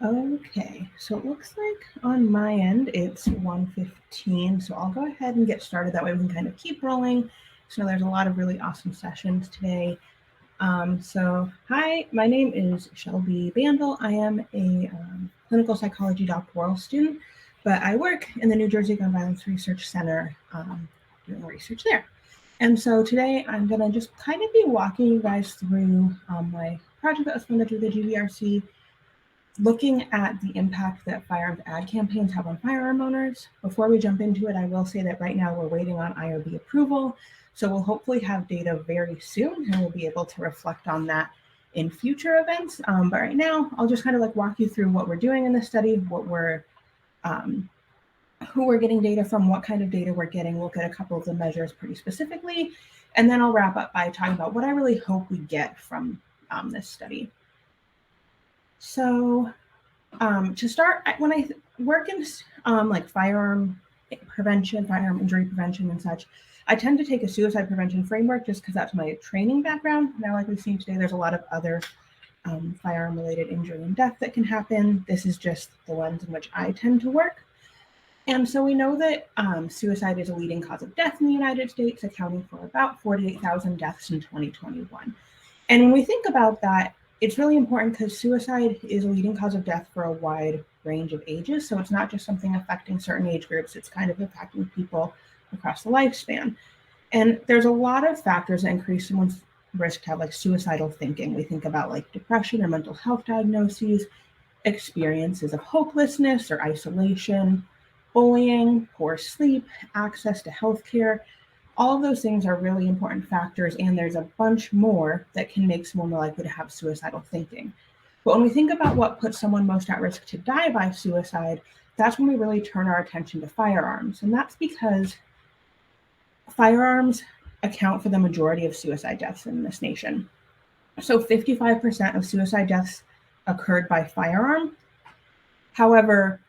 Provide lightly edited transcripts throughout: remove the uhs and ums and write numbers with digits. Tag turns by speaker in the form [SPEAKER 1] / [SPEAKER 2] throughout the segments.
[SPEAKER 1] Okay, so it looks like on my end it's 1:15, so I'll go ahead and get started. That way we can kind of keep rolling. So there's a lot of really awesome sessions today. Hi, my name is Shelby Bandel. I am a clinical psychology doctoral student, but I work in the New Jersey Gun Violence Research Center doing research there. And so today I'm going to just kind of be walking you guys through my project that was funded through the GVRC, looking at the impact that firearms ad campaigns have on firearm owners. Before we jump into it, I will say that right now we're waiting on IRB approval. So we'll hopefully have data very soon and we'll be able to reflect on that in future events. But right now, I'll just kind of like walk you through what we're doing in this study, who we're getting data from, what kind of data we're getting, look at a couple of the measures pretty specifically, and then I'll wrap up by talking about what I really hope we get from this study. So to start, when I work in like firearm prevention, firearm injury prevention and such, I tend to take a suicide prevention framework just because that's my training background. Now, like we've seen today, there's a lot of other firearm-related injury and death that can happen. This is just the lens in which I tend to work. And so we know that suicide is a leading cause of death in the United States, accounting for about 48,000 deaths in 2021. And when we think about that, it's really important because suicide is a leading cause of death for a wide range of ages. So it's not just something affecting certain age groups, it's kind of impacting people across the lifespan. And there's a lot of factors that increase someone's risk to have like suicidal thinking. We think about like depression or mental health diagnoses, experiences of hopelessness or isolation, bullying, poor sleep, access to healthcare. All of those things are really important factors, and there's a bunch more that can make someone more likely to have suicidal thinking. But when we think about what puts someone most at risk to die by suicide, that's when we really turn our attention to firearms. And that's because firearms account for the majority of suicide deaths in this nation. So 55% of suicide deaths occurred by firearm. However,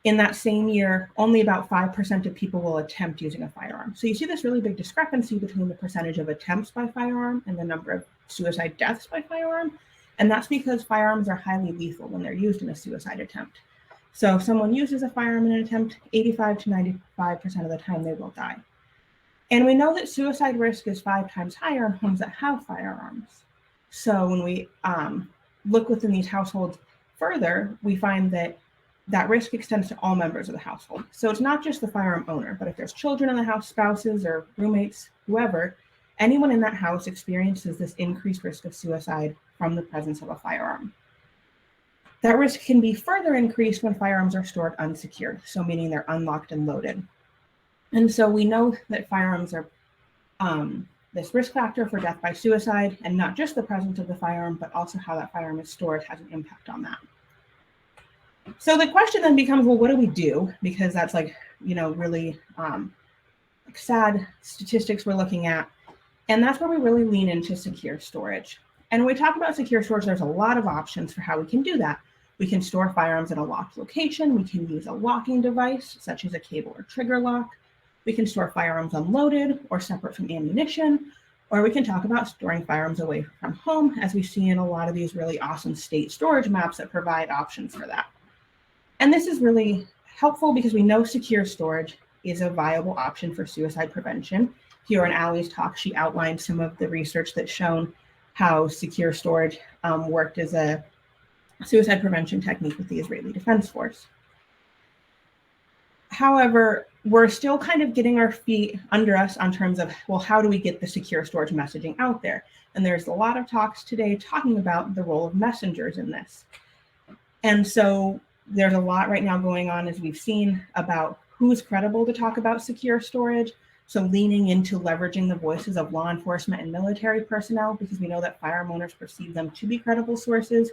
[SPEAKER 1] in that same year, only about 5% of people will attempt using a firearm. So you see this really big discrepancy between the percentage of attempts by firearm and the number of suicide deaths by firearm. And that's because firearms are highly lethal when they're used in a suicide attempt. So if someone uses a firearm in an attempt, 85 to 95% of the time they will die. And we know that suicide risk is 5 times higher in homes that have firearms. So when we look within these households further, we find that risk extends to all members of the household. So it's not just the firearm owner, but if there's children in the house, spouses or roommates, whoever, anyone in that house experiences this increased risk of suicide from the presence of a firearm. That risk can be further increased when firearms are stored unsecured, so meaning they're unlocked and loaded. And so we know that firearms are this risk factor for death by suicide, and not just the presence of the firearm, but also how that firearm is stored has an impact on that. So the question then becomes, well, what do we do? Because that's like, really sad statistics we're looking at. And that's where we really lean into secure storage. And when we talk about secure storage, there's a lot of options for how we can do that. We can store firearms in a locked location. We can use a locking device, such as a cable or trigger lock. We can store firearms unloaded or separate from ammunition. Or we can talk about storing firearms away from home, as we see in a lot of these really awesome state storage maps that provide options for that. And this is really helpful because we know secure storage is a viable option for suicide prevention. Here in Allie's talk, she outlined some of the research that's shown how secure storage worked as a suicide prevention technique with the Israeli Defense Force. However, we're still kind of getting our feet under us on terms of, well, how do we get the secure storage messaging out there? And there's a lot of talks today talking about the role of messengers in this. And so there's a lot right now going on, as we've seen, about who's credible to talk about secure storage. So leaning into leveraging the voices of law enforcement and military personnel, because we know that firearm owners perceive them to be credible sources.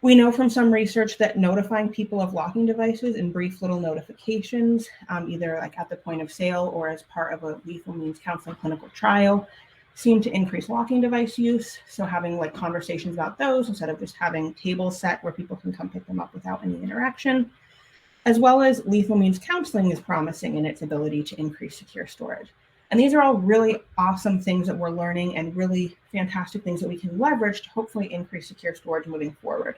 [SPEAKER 1] We know from some research that notifying people of locking devices in brief little notifications, either like at the point of sale or as part of a lethal means counseling clinical trial, seem to increase locking device use. So having like conversations about those instead of just having tables set where people can come pick them up without any interaction, as well as lethal means counseling is promising in its ability to increase secure storage. And these are all really awesome things that we're learning and really fantastic things that we can leverage to hopefully increase secure storage moving forward.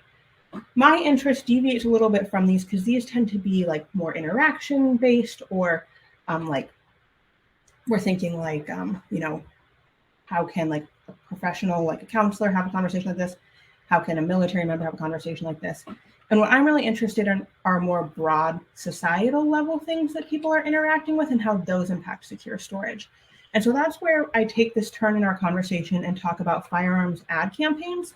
[SPEAKER 1] My interest deviates a little bit from these because these tend to be like more interaction based, or like we're thinking like, how can like a professional, like a counselor, have a conversation like this? How can a military member have a conversation like this? And what I'm really interested in are more broad societal level things that people are interacting with and how those impact secure storage. And so that's where I take this turn in our conversation and talk about firearms ad campaigns.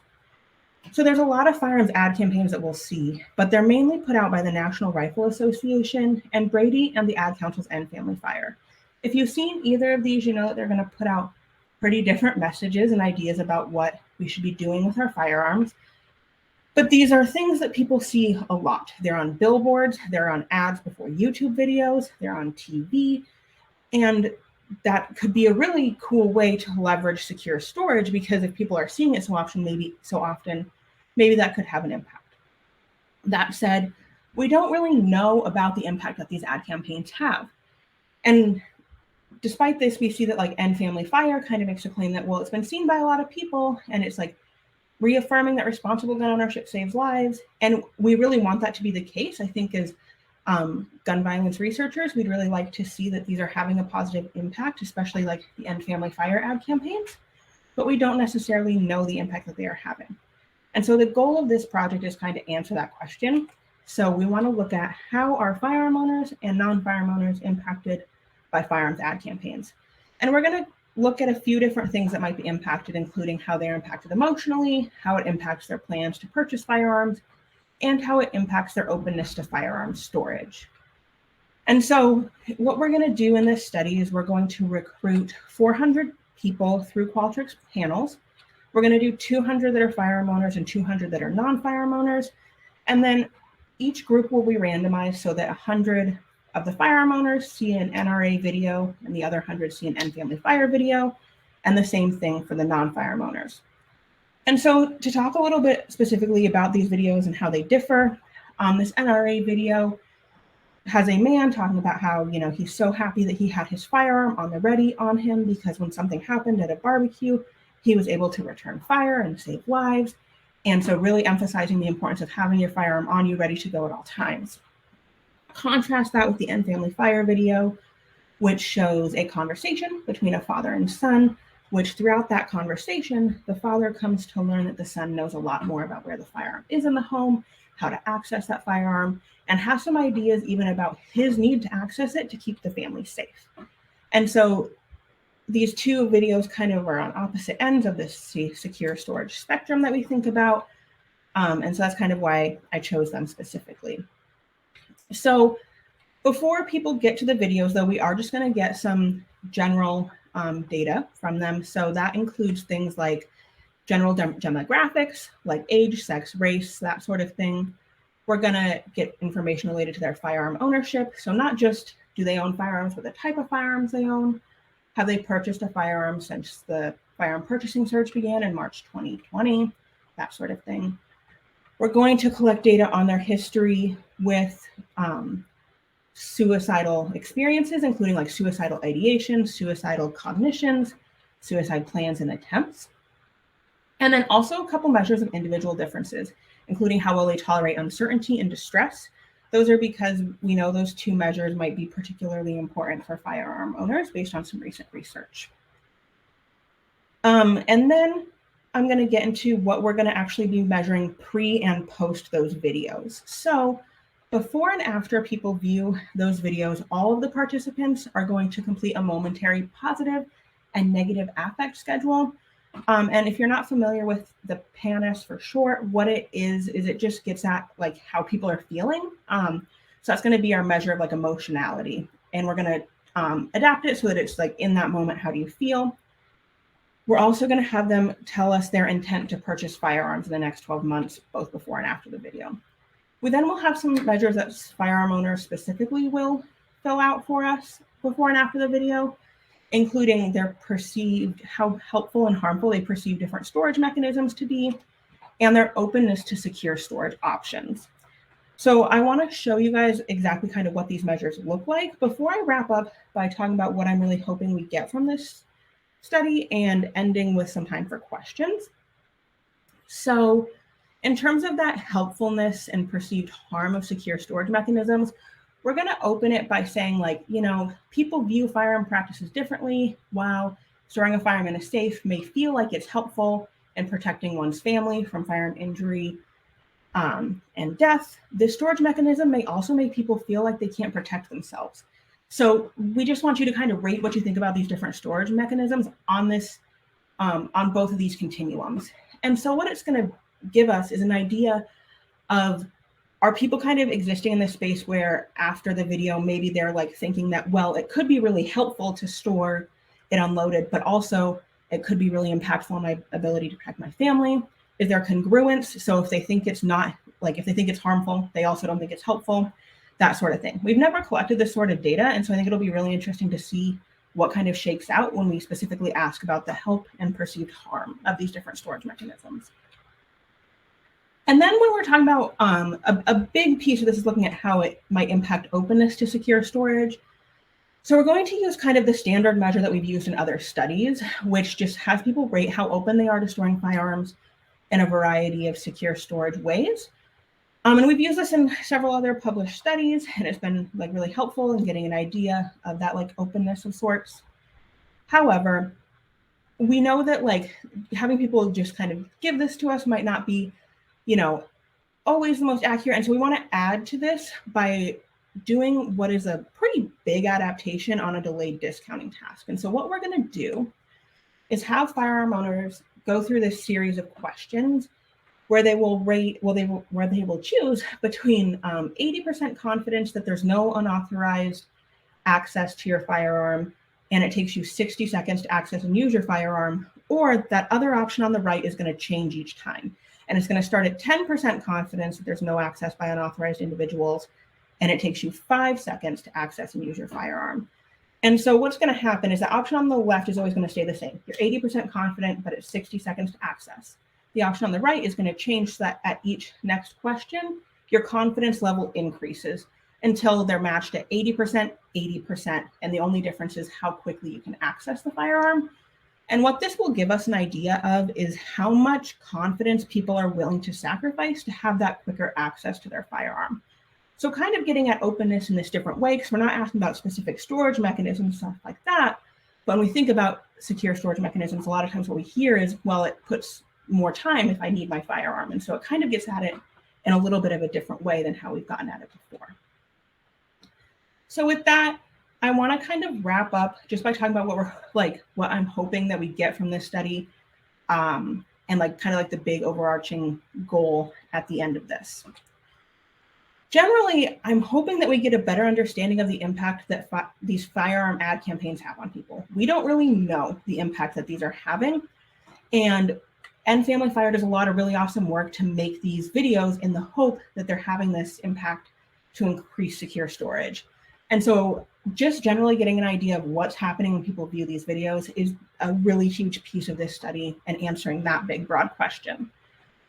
[SPEAKER 1] So there's a lot of firearms ad campaigns that we'll see, but they're mainly put out by the National Rifle Association and Brady and the Ad Council's End Family Fire. If you've seen either of these, you know that they're going to put out pretty different messages and ideas about what we should be doing with our firearms. But these are things that people see a lot. They're on billboards, they're on ads before YouTube videos, they're on TV, and that could be a really cool way to leverage secure storage, because if people are seeing it so often, maybe that could have an impact. That said, we don't really know about the impact that these ad campaigns have. And despite this, we see that like End Family Fire kind of makes a claim that, well, it's been seen by a lot of people, and it's like reaffirming that responsible gun ownership saves lives. And we really want that to be the case. I think as gun violence researchers, we'd really like to see that these are having a positive impact, especially like the End Family Fire ad campaigns, but we don't necessarily know the impact that they are having. And so the goal of this project is kind of answer that question. So we want to look at how are firearm owners and non-firearm owners impacted by firearms ad campaigns. And we're going to look at a few different things that might be impacted, including how they're impacted emotionally, how it impacts their plans to purchase firearms, and how it impacts their openness to firearm storage. And so what we're going to do in this study is we're going to recruit 400 people through Qualtrics panels. We're going to do 200 that are firearm owners and 200 that are non-firearm owners. And then each group will be randomized so that 100 of the firearm owners see an NRA video and the other 100 see an End Family Fire video, and the same thing for the non-firearm owners. And so to talk a little bit specifically about these videos and how they differ, this NRA video has a man talking about how, he's so happy that he had his firearm on the ready on him because when something happened at a barbecue, he was able to return fire and save lives. And so really emphasizing the importance of having your firearm on you ready to go at all times. Contrast that with the End Family Fire video, which shows a conversation between a father and son, which throughout that conversation, the father comes to learn that the son knows a lot more about where the firearm is in the home, how to access that firearm, and has some ideas even about his need to access it to keep the family safe. And so these two videos kind of are on opposite ends of this secure storage spectrum that we think about. And so that's kind of why I chose them specifically. So before people get to the videos, though, we are just going to get some general data from them. So that includes things like general demographics, like age, sex, race, that sort of thing. We're going to get information related to their firearm ownership. So not just do they own firearms, but the type of firearms they own. Have they purchased a firearm since the firearm purchasing surge began in March 2020? That sort of thing. We're going to collect data on their history with suicidal experiences, including like suicidal ideation, suicidal cognitions, suicide plans and attempts. And then also a couple measures of individual differences, including how well they tolerate uncertainty and distress. Those are because we know those two measures might be particularly important for firearm owners based on some recent research. And then I'm going to get into what we're going to actually be measuring pre and post those videos. So before and after people view those videos, all of the participants are going to complete a momentary positive and negative affect schedule. And if you're not familiar with the PANAS for short, what it is it just gets at like how people are feeling. So that's going to be our measure of like emotionality. And we're going to adapt it so that it's like in that moment, how do you feel? We're also going to have them tell us their intent to purchase firearms in the next 12 months, both before and after the video. We then will have some measures that firearm owners specifically will fill out for us before and after the video, including their perceived, how helpful and harmful they perceive different storage mechanisms to be, and their openness to secure storage options. So I want to show you guys exactly kind of what these measures look like before I wrap up by talking about what I'm really hoping we get from this study and ending with some time for questions. So In terms of that helpfulness and perceived harm of secure storage mechanisms, we're going to open it by saying, like, people view firearm practices differently. While storing a firearm in a safe may feel like it's helpful in protecting one's family from firearm injury and death, this storage mechanism may also make people feel like they can't protect themselves. So we just want you to kind of rate what you think about these different storage mechanisms on this, on both of these continuums. And so what it's going to give us is an idea of, are people kind of existing in this space where after the video, maybe they're like thinking that, well, it could be really helpful to store it unloaded, but also it could be really impactful on my ability to protect my family. Is there congruence? So if they think it's not, like if they think it's harmful, they also don't think it's helpful, that sort of thing. We've never collected this sort of data. And so I think it'll be really interesting to see what kind of shakes out when we specifically ask about the help and perceived harm of these different storage mechanisms. And then when we're talking about a big piece of this is looking at how it might impact openness to secure storage. So we're going to use kind of the standard measure that we've used in other studies, which just has people rate how open they are to storing firearms in a variety of secure storage ways. And we've used this in several other published studies, and it's been like really helpful in getting an idea of that like openness of sorts. However, we know that like having people just kind of give this to us might not be, always the most accurate. And so we want to add to this by doing what is a pretty big adaptation on a delayed discounting task. And so what we're going to do is have firearm owners go through this series of questions where they will where they will choose between 80% confidence that there's no unauthorized access to your firearm and it takes you 60 seconds to access and use your firearm, or that other option on the right is going to change each time. And it's going to start at 10% confidence that there's no access by unauthorized individuals, and it takes you 5 seconds to access and use your firearm. And so what's going to happen is the option on the left is always going to stay the same. You're 80% confident, but it's 60 seconds to access. The option on the right is going to change so that at each next question, your confidence level increases until they're matched at 80%, 80%. And the only difference is how quickly you can access the firearm. And what this will give us an idea of is how much confidence people are willing to sacrifice to have that quicker access to their firearm. So kind of getting at openness in this different way, because we're not asking about specific storage mechanisms, stuff like that. But when we think about secure storage mechanisms, a lot of times what we hear is, well, it puts more time if I need my firearm. And so it kind of gets at it in a little bit of a different way than how we've gotten at it before. So with that, I want to kind of wrap up just by talking about what I'm hoping that we get from this study, and like kind of like the big overarching goal at the end of this. Generally, I'm hoping that we get a better understanding of the impact that these firearm ad campaigns have on people. We don't really know the impact that these are having. And End Family Fire does a lot of really awesome work to make these videos in the hope that they're having this impact to increase secure storage. And so just generally getting an idea of what's happening when people view these videos is a really huge piece of this study and answering that big, broad question.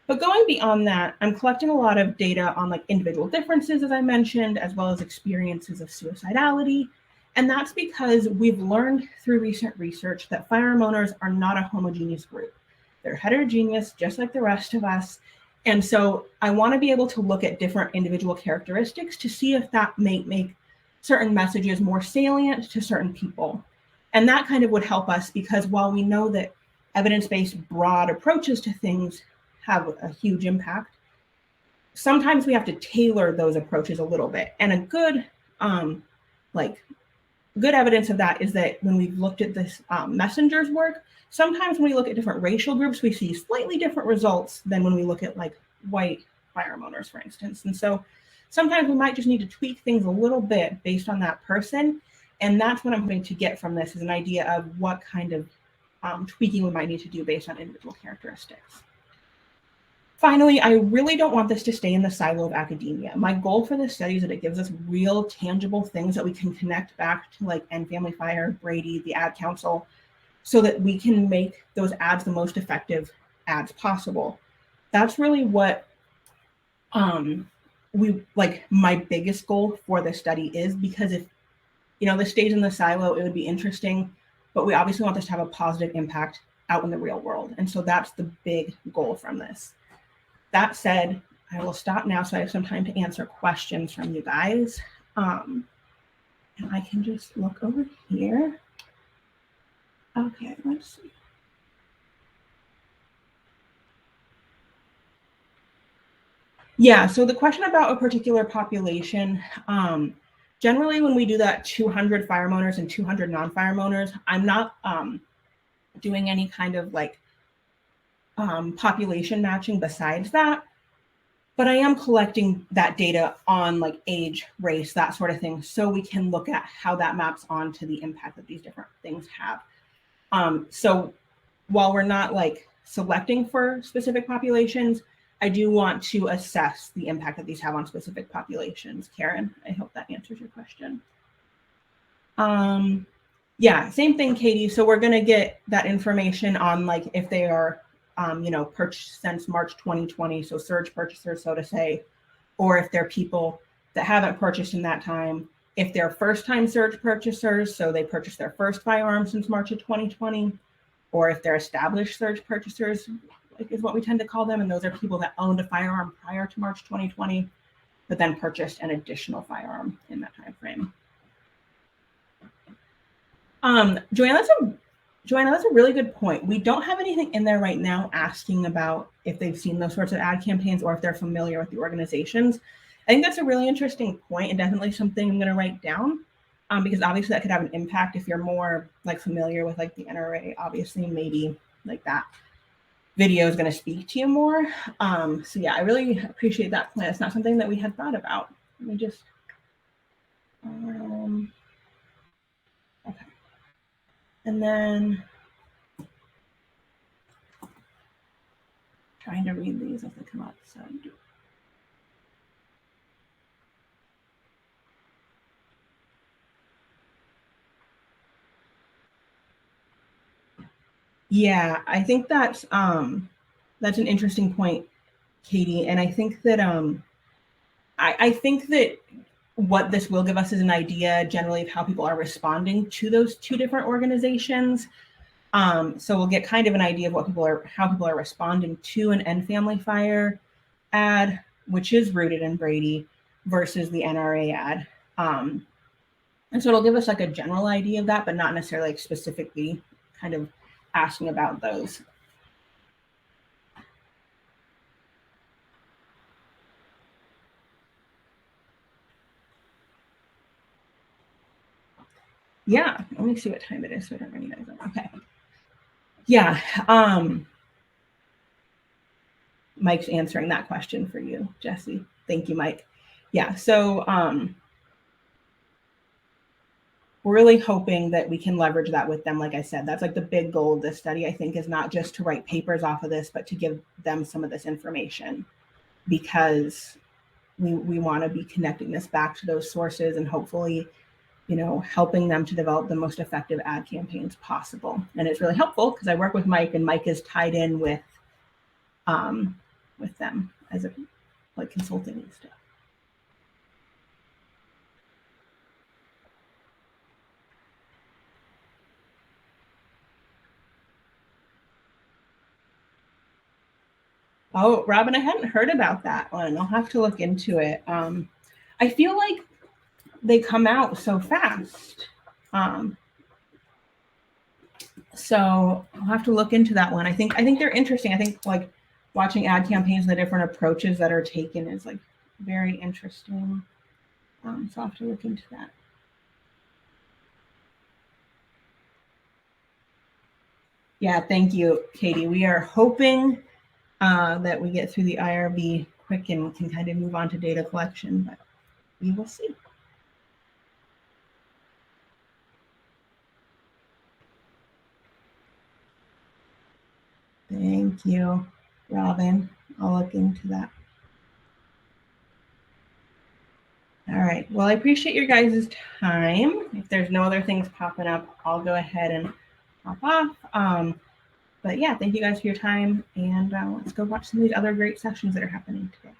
[SPEAKER 1] But going beyond that, I'm collecting a lot of data on like individual differences, as I mentioned, as well as experiences of suicidality. And that's because we've learned through recent research that firearm owners are not a homogeneous group. They're heterogeneous, just like the rest of us. And so I want to be able to look at different individual characteristics to see if that may make certain messages more salient to certain people. And that kind of would help us, because while we know that evidence-based broad approaches to things have a huge impact, sometimes we have to tailor those approaches a little bit. And a good good evidence of that is that when we've looked at this messenger's work, sometimes when we look at different racial groups, we see slightly different results than when we look at like white firearm owners, for instance. And so sometimes we might just need to tweak things a little bit based on that person. And that's what I'm hoping to get from this, is an idea of what kind of tweaking we might need to do based on individual characteristics. Finally, I really don't want this to stay in the silo of academia. My goal for this study is that it gives us real, tangible things that we can connect back to like End Family Fire, Brady, the Ad Council, so that we can make those ads the most effective ads possible. That's really what my biggest goal for this study is, because if this stays in the silo, it would be interesting, but we obviously want this to have a positive impact out in the real world. And so that's the big goal from this. That said, I will stop now so I have some time to answer questions from you guys. And I can just look over here. Okay, let's see. Yeah, so the question about a particular population, generally when we do that 200 firearm owners and 200 non-firearm owners, I'm not doing any kind of like population matching besides that, but I am collecting that data on like age, race, that sort of thing, so we can look at how that maps onto the impact that these different things have. So while we're not like selecting for specific populations, I do want to assess the impact that these have on specific populations. Karen, I hope that answers your question. Yeah, same thing, Katie. So we're going to get that information on like if they are, purchased since March 2020, so surge purchasers, so to say, or if they're people that haven't purchased in that time. If they're first-time surge purchasers, so they purchased their first firearm since March of 2020, or if they're established surge purchasers, like is what we tend to call them, and those are people that owned a firearm prior to March 2020, but then purchased an additional firearm in that time frame. Joanna, that's a really good point. We don't have anything in there right now asking about if they've seen those sorts of ad campaigns or if they're familiar with the organizations. I think that's a really interesting point and definitely something I'm going to write down, because obviously that could have an impact if you're more like familiar with like the NRA. Obviously, maybe like that video is going to speak to you more. So yeah, I really appreciate that point. It's not something that we had thought about. Let me just okay. And then trying to read these as they come up. So yeah, I think that's an interesting point, Katie. And I think that I think that what this will give us is an idea generally of how people are responding to those two different organizations. So we'll get kind of an idea of how people are responding to an End Family Fire ad, which is rooted in Brady, versus the NRA ad. And so it'll give us like a general idea of that, but not necessarily like specifically kind of asking about those. Yeah, let me see what time it is so I don't run you guys up. Okay. Yeah. Mike's answering that question for you, Jesse. Thank you, Mike. Yeah, so we're really hoping that we can leverage that with them. Like I said, that's like the big goal of this study, I think, is not just to write papers off of this, but to give them some of this information, because we want to be connecting this back to those sources and hopefully, helping them to develop the most effective ad campaigns possible. And it's really helpful because I work with Mike, and Mike is tied in with them as a like consulting and stuff. Oh, Robin, I hadn't heard about that one. I'll have to look into it. I feel like they come out so fast. So I'll have to look into that one. I think they're interesting. I think like watching ad campaigns and the different approaches that are taken is like very interesting. So I'll have to look into that. Yeah, thank you, Katie. We are hoping that we get through the IRB quick and can kind of move on to data collection, but we will see. Thank you, Robin. I'll look into that. All right. Well, I appreciate your guys' time. If there's no other things popping up, I'll go ahead and hop off. But yeah, thank you guys for your time. And let's go watch some of these other great sessions that are happening today.